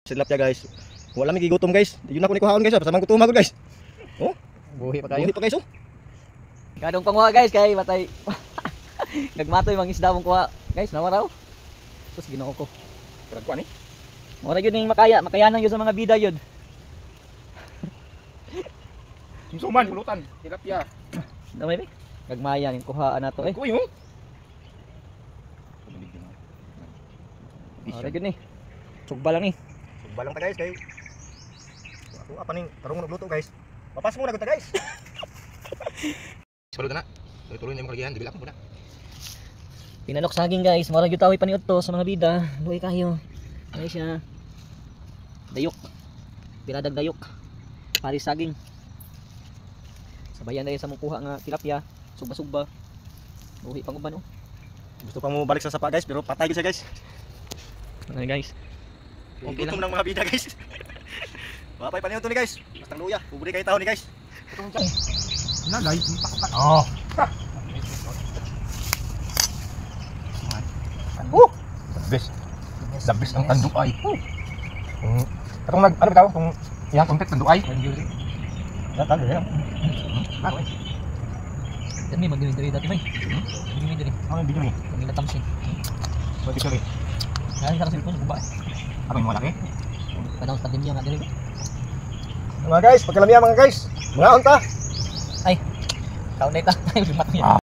Tilapia guys. Wala mi gigutom guys. Yun ako ni kuhaon guys. Pasamang gutom ako guys. Oh, Buhi pa kayo. buhi pa guys oh. Kadong panguha guys kay matay. Nagmatoy mga isda mong kuha. Guys, nawaraw. Tapos ginoo ko. Kurag ni. Mura yun yung makayanan yun sa mga bida yun. Suman pulutan, tilapia. Damay ba? Nagmaya yung kuhaan na to eh. Kuy oh. Mura yun eh. Sugba lang eh. Sugba lang ta guys kay. Ako apa ning tarong nagluto guys. Papas mo na gud ta guys. Sulod na. Tuloy na yung kalagihan, dibila ko muna. Pinalok saging guys, mura yun tawi paniot to sa mga bida. Luwi kayo. Ano siya? Dayok. Piradag dayok. Paris saging. Sabayan na yun sa mong kuha nga tilapia. Sugba-sugba. Buhi pang uban oh. Gusto pa mo balik sa sapa guys, pero patay gyud siya guys. Ano guys? Okay lang. Gutom ng mga bida guys. Mapay pa niyo to ni guys. Basta luya, ubri kay taon ni guys. Nalay, pakukat. Oh. The best ang tanduay. Katong nag ano bitaw kung iya contact tanduay. Datag ya. Ako. Dami mag-diri dati may. Diri. Ano yung video ni? Kami na tamsin. So video ni. Kaya sa cellphone ko ba? Ako yung malaki. Panahon sa dimya nga diri. Mga guys, pagkalamiya mga guys. Mga unta. Ay. Kaunay ta. Ay, lumat niya.